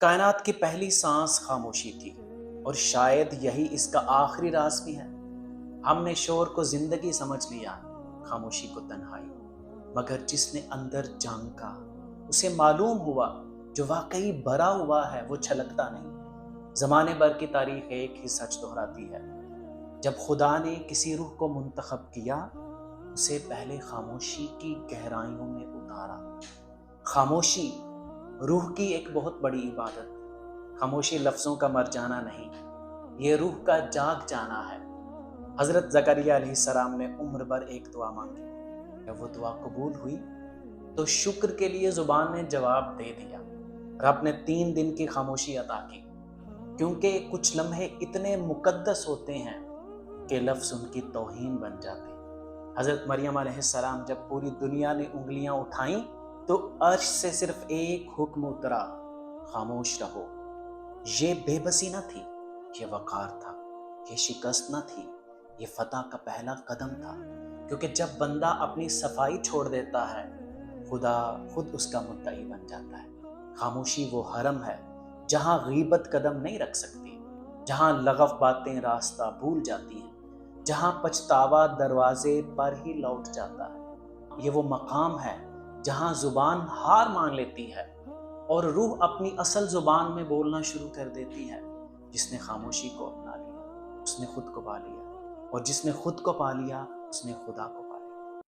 کائنات کی پہلی سانس خاموشی تھی، اور شاید یہی اس کا آخری راز بھی ہے۔ ہم نے شور کو زندگی سمجھ لیا، خاموشی کو تنہائی، مگر جس نے اندر جھانکا اسے معلوم ہوا جو واقعی بھرا ہوا ہے وہ چھلکتا نہیں۔ زمانے بھر کی تاریخ ایک ہی سچ دہراتی ہے: جب خدا نے کسی روح کو منتخب کیا، اسے پہلے خاموشی کی گہرائیوں میں اتارا۔ خاموشی روح کی ایک بہت بڑی عبادت۔ خاموشی لفظوں کا مر جانا نہیں، یہ روح کا جاگ جانا ہے۔ حضرت زکریا علیہ السلام نے عمر بھر ایک دعا مانگی، جب وہ دعا قبول ہوئی تو شکر کے لیے زبان نے جواب دے دیا۔ رب نے 3 دن کی خاموشی عطا کی، کیونکہ کچھ لمحے اتنے مقدس ہوتے ہیں کہ لفظ ان کی توہین بن جاتے ہیں۔ حضرت مریم علیہ السلام جب پوری دنیا نے انگلیاں اٹھائیں تو عرش سے صرف ایک حکم اترا: خاموش رہو۔ یہ بے بسی نہ تھی، یہ وقار تھا۔ یہ شکست نہ تھی، یہ فتح کا پہلا قدم تھا، کیونکہ جب بندہ اپنی صفائی چھوڑ دیتا ہے، خدا خود اس کا مدعی بن جاتا ہے۔ خاموشی وہ حرم ہے جہاں غیبت قدم نہیں رکھ سکتی، جہاں لغو باتیں راستہ بھول جاتی ہیں، جہاں پچھتاوا دروازے پر ہی لوٹ جاتا ہے۔ یہ وہ مقام ہے جہاں زبان ہار مان لیتی ہے اور روح اپنی اصل زبان میں بولنا شروع کر دیتی ہے۔ جس نے خاموشی کو اپنا لیا، اس نے خود کو پا لیا، اور جس نے خود کو پا لیا، اس نے خدا کو